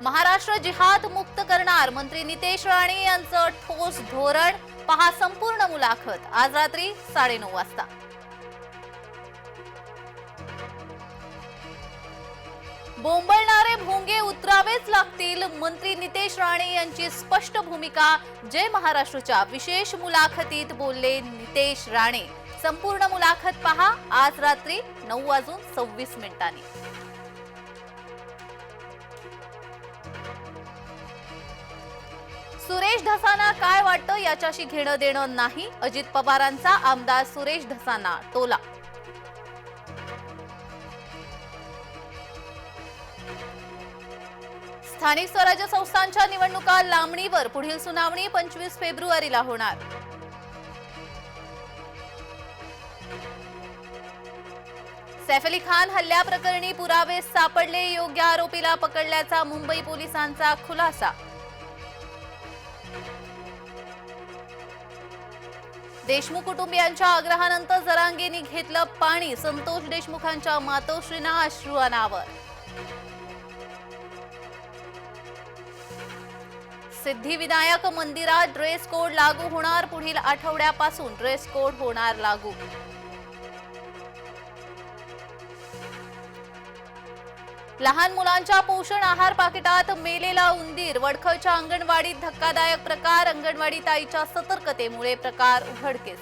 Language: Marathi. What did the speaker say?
महाराष्ट्र जिहाद मुक्त करणार मंत्री नितेश राणे यांचं ठोस धोरण। पहा संपूर्ण मुलाखत आज रात्री 9:30 वाजता। बोंबलणारे भोंगे उतरावेच लागतील, मंत्री नितेश राणे यांची स्पष्ट भूमिका। जय महाराष्ट्रच्या विशेष मुलाखतीत बोलले नितेश राणे। संपूर्ण मुलाखत पहा आज रात्री 9:26 सुरेश धसाना काय वाटतं याच्याशी घेणं देणं नाही, अजित पवारांचा आमदार सुरेश धसाना टोला। स्थानिक स्वराज्य संस्थांच्या निवडणुका लांबणीवर, पुढील सुनावणी 25 फेब्रुवारीला होणार। सैफ अली खान हल्ल्याप्रकरणी पुरावे सापडले, योग्य आरोपीला पकडल्याचा मुंबई पोलिसांचा खुलासा। देशमुख कुटुंबियांच्या आग्रहानंतर जरांगेंनी घेतलं पाणी, संतोष देशमुखांच्या मातोश्रींना अश्रू अनावर। सिद्धिविनायक मंदिरात ड्रेस कोड लागू होणार, पुढील आठवड्यापासून ड्रेस कोड होणार लागू। लहान मुलांच्या पोषण आहार पाकिटात मेलेला उंदीर, वडखळच्या अंगणवाडीत धक्कादायक प्रकार, अंगणवाडी ताईच्या सतर्कतेमुळे प्रकार उघडकीस।